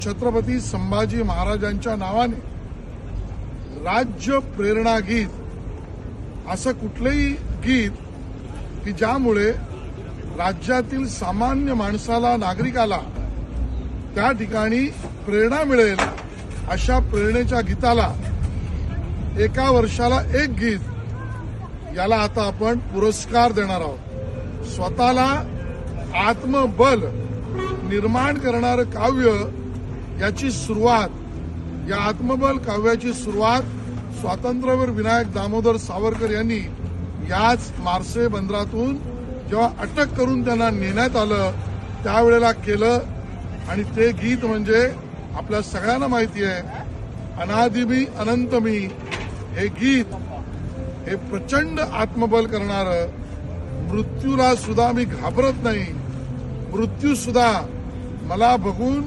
छत्रपती संभाजी महाराजांच्या नावाने राज्य प्रेरणा गीत असं कुठलंही गीत की ज्यामुळे राज्यातील सामान्य माणसाला नागरिकाला त्या ठिकाणी प्रेरणा मिळेल अशा प्रेरणेच्या गीताला एका वर्षाला एक गीत याला आता आपण पुरस्कार देणार आहोत। स्वतःला आत्मबल निर्माण करणारं काव्य याची सुरुवात, या आत्मबल काव्याची सुरुवात स्वातंत्र्यवीर विनायक दामोदर सावरकर यांनी याच मार्से बंदरातून जेव्हा अटक करून त्यांना नेण्यात आलं त्यावेळेला केलं। आणि ते गीत म्हणजे आपल्या सगळ्यांना माहिती आहे, अनादि मी अनंत मी हे गीत हे प्रचंड आत्मबल करणारं, मृत्यूला सुद्धा मी घाबरत नाही, मृत्यू सुद्धा मला बघून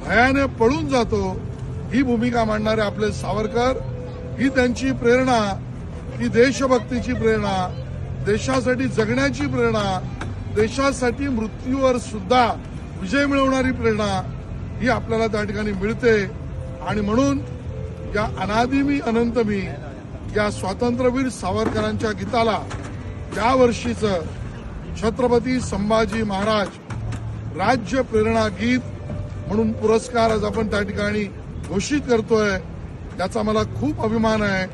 भयाने पळून जातो, ही भूमिका मांडणारे आपले सावरकर, ही त्यांची प्रेरणा, ही देशभक्तीची प्रेरणा, देशासाठी जगण्याची प्रेरणा, देशासाठी मृत्यूवर सुद्धा विजय मिळवणारी प्रेरणा ही आपल्याला त्या ठिकाणी मिळते। आणि म्हणून या अनादि मी अनंत मी या स्वातंत्र्यवीर सावरकरांच्या गीताला या वर्षीचं छत्रपती संभाजी महाराज राज्य प्रेरणा गीत म्हणून पुरस्कार आज आपण त्या ठिकाणी घोषित करतोय। याचा मला खूप अभिमान आहे।